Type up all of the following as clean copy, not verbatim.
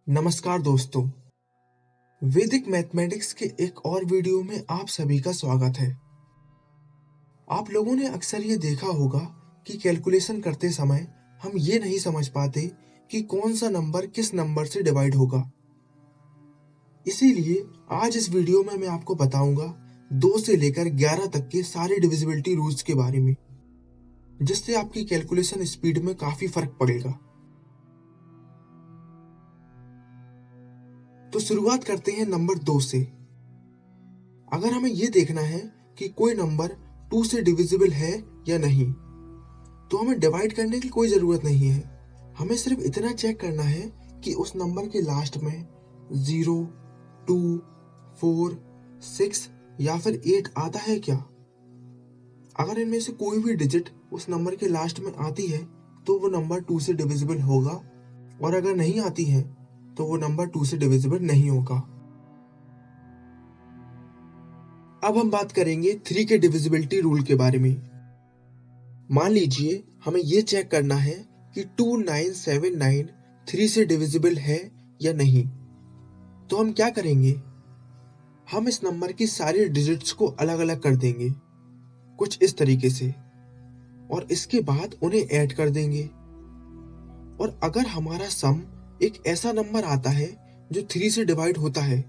नमस्कार दोस्तों, वैदिक मैथमेटिक्स के एक और वीडियो में आप सभी का स्वागत है। आप लोगों ने अक्सर ये देखा होगा कि कैलकुलेशन करते समय हम ये नहीं समझ पाते कि कौन सा नंबर किस नंबर से डिवाइड होगा। इसीलिए आज इस वीडियो में मैं आपको बताऊंगा 2 से लेकर 11 तक के सारे डिविजिबिलिटी रूल्स के बारे में, जिससे आपकी कैलकुलेशन स्पीड में काफी फर्क पड़ेगा। तो शुरुआत करते हैं नंबर 2 से। अगर हमें यह देखना है कि कोई नंबर 2 से डिविजिबल है या नहीं, तो हमें डिवाइड करने की कोई ज़रूरत नहीं है। हमें सिर्फ इतना चेक करना है कि उस नंबर के लास्ट में 0, 2, 4, 6 या फिर 8 आता है क्या। अगर इनमें से कोई भी डिजिट उस नंबर के लास्ट में आती है तो वो नंबर 2 से डिविजिबल होगा, और अगर नहीं आती है तो वो नंबर 2 से डिविजिबल नहीं होगा। अब हम बात करेंगे 3 के डिविजिबिलिटी रूल के बारे में। मान लीजिए हमें यह चेक करना है कि 2979 3 से डिविजिबल है या नहीं। तो हम क्या करेंगे, हम इस नंबर की सारी डिजिट्स को अलग अलग कर देंगे कुछ इस तरीके से, और इसके बाद उन्हें ऐड कर देंगे। और अगर हमारा सम एक ऐसा नंबर आता है जो 3 से डिवाइड होता है,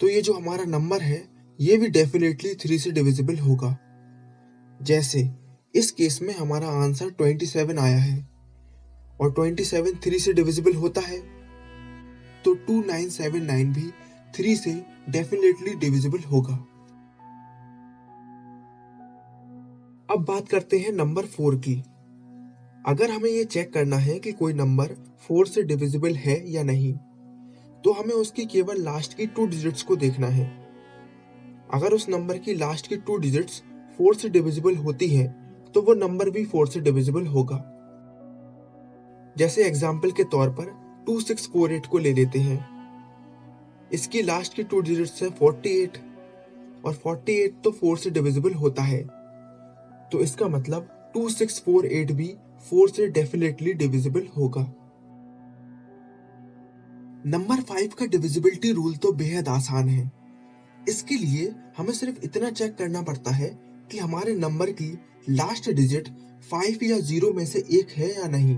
तो ये जो हमारा नंबर है ये भी डेफिनेटली 3 से डिविजिबल होगा। जैसे इस केस में हमारा आंसर 27 आया है, और 27 3 से डिविजिबल होता है, तो 2979 भी 3 से डेफिनेटली डिविजिबल होगा। अब बात करते हैं नंबर 4 की। अगर हमें यह चेक करना है कि कोई नंबर 4 से डिविजिबल है या नहीं, तो हमें उसकी केवल लास्ट की 2 डिजिट्स को देखना है। अगर उस नंबर की लास्ट की 2 डिजिट्स 4 से डिविजिबल होती हैं, तो वो नंबर भी 4 से डिविजिबल होगा। जैसे एग्जाम्पल के तौर पर 2648 को ले लेते हैं। इसकी लास्ट की 2 डिजिट्स है 48, और 48 तो 4 से डिविजिबल होता है, तो इसका मतलब 2648 भी 4 से डेफिनेटली डिविजिबल होगा। नंबर 5 का डिविजिबिलिटी रूल तो बेहद आसान है। इसके लिए हमें सिर्फ इतना चेक करना पड़ता है कि हमारे नंबर की लास्ट डिजिट 5 या 0 में से एक है या नहीं।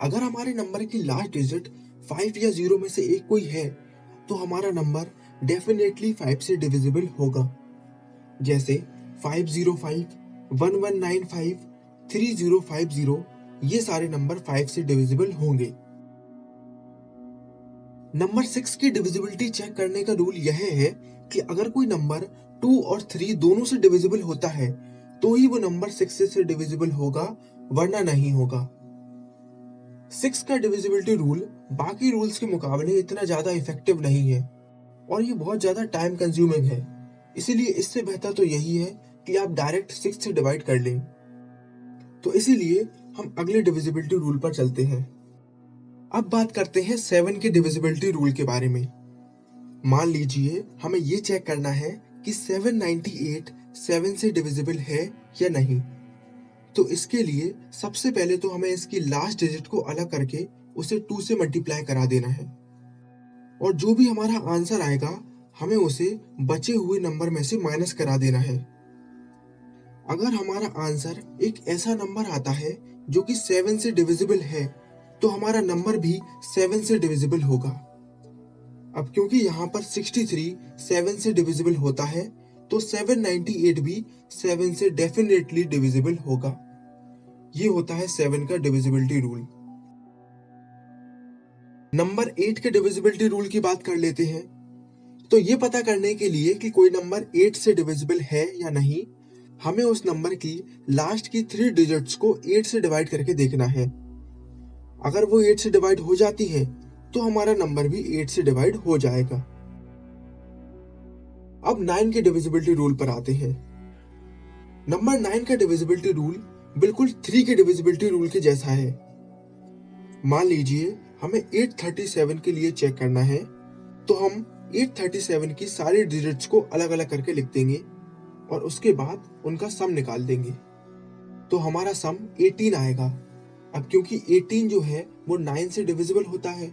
अगर हमारे नंबर की लास्ट डिजिट 5 या 0 में से एक कोई है, तो हमारा नंबर डेफिनेटली 5 से डिविजिबल होगा। जैसे 505, 1195, 3050, ये सारे नंबर 5 से डिविजिबल होंगे। नंबर 6 की डिविजिबिलिटी चेक करने का रूल यह है कि अगर कोई नंबर 2 और 3 दोनों से डिविजिबल होता है, तो ही वो नंबर 6 से डिविजिबल होगा, वरना नहीं होगा। 6 का डिविजिबिलिटी रूल बाकी रूल्स के मुकाबले इतना ज्यादा इफेक्टिव नहीं है, और ये बहुत ज्यादा टाइम कंज्यूमिंग है। इसीलिए इससे बेहतर तो यही है कि आप डायरेक्ट 6 से डिवाइड कर लें। तो इसीलिए हम अगले डिविजिबिलिटी रूल पर चलते हैं। अब बात करते हैं 7 के डिविजिबिलिटी रूल के बारे में। मान लीजिए हमें ये चेक करना है कि 798 7 से डिविजिबल है या नहीं। तो इसके लिए सबसे पहले तो हमें इसकी लास्ट डिजिट को अलग करके उसे 2 से मल्टीप्लाई करा देना है, और जो भी हमारा आंसर आएगा हमें उसे बचे हुए नंबर में से माइनस करा देना है। अगर हमारा आंसर एक ऐसा नंबर आता है जो कि 7 से डिविजिबल है, तो हमारा नंबर भी 7 से डिविजिबल होगा। अब क्योंकि यहाँ पर 63 7 से डिविजिबल होता है, तो 798 भी 7 से डेफिनेटली डिविजिबल होगा। ये होता है 7 का डिविजिबिलिटी रूल। नंबर 8 के डिविजिबिलिटी रूल की बात कर लेते हैं। तो ये पता करने के लिए कि कोई नंबर 8 से डिविजिबल है या नहीं, हमें उस नंबर की लास्ट की 3 डिजिट्स को 8 से डिवाइड करके देखना है। अगर वो 8 से डिवाइड हो जाती है, तो हमारा नंबर भी 8 से डिवाइड हो जाएगा। अब 9 के डिविजिबिलिटी रूल पर आते हैं। नंबर 9 का डिविजिबिलिटी रूल बिल्कुल 3 के डिविजिबिलिटी रूल के जैसा है। मान लीजिए हमें 837 के लिए चेक करना है, तो हम 837 की सारी डिजिट्स को अलग अलग करके लिख देंगे, और उसके बाद उनका सम निकाल देंगे, तो हमारा सम 18 आएगा। अब क्योंकि 18 जो है वो 9 से डिविजिबल होता है,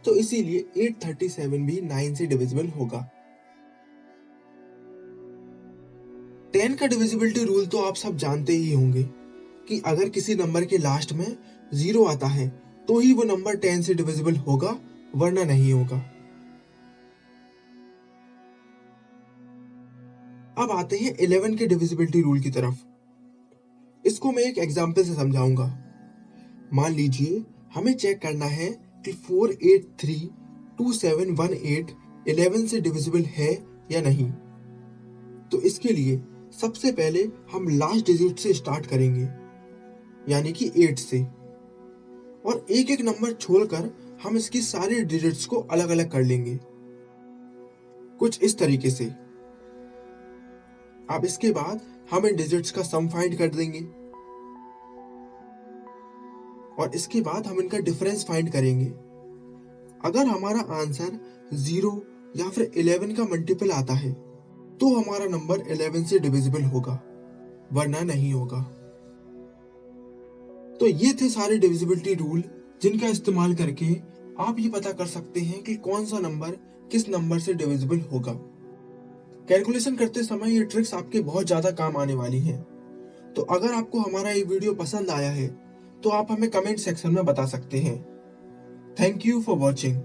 तो इसीलिए 837 भी 9 से डिविजिबल होगा। 10 का डिविजिबिलिटी रूल तो आप सब जानते ही होंगे कि अगर किसी नंबर के लास्ट में 0 आता है तो ही वो नंबर 10 से डिविजिबल होगा, वरना नहीं होगा। अब आते हैं 11 के डिविजिबिलिटी रूल की तरफ। इसको मैं एक एग्जांपल से समझाऊंगा। मान लीजिए हमें चेक करना है कि 4832718 11 से डिविजिबल है या नहीं। तो इसके लिए सबसे पहले हम लास्ट डिजिट से स्टार्ट करेंगे, यानी कि 8 से, और एक एक नंबर छोड़कर हम इसकी सारी डिजिट्स को अलग अलग कर लेंगे, कुछ इस तरीके से। अब इसके बाद हम इन डिजिट्स का सम फाइंड कर देंगे और इसके बाद हम इनका डिफरेंस फाइंड करेंगे। अगर हमारा आंसर 0 या फिर 11 का मल्टीपल आता है तो हमारा नंबर 11 से डिविजिबल होगा, वरना नहीं होगा। तो ये थे सारे डिविजिबिलिटी रूल जिनका इस्तेमाल करके आप ये पता कर सकते हैं कि कौन सा नंबर किस नंबर से डिविजिबल होगा। कैलकुलेशन करते समय ये ट्रिक्स आपके बहुत ज्यादा काम आने वाली हैं। तो अगर आपको हमारा ये वीडियो पसंद आया है तो आप हमें कमेंट सेक्शन में बता सकते हैं। Thank you for watching.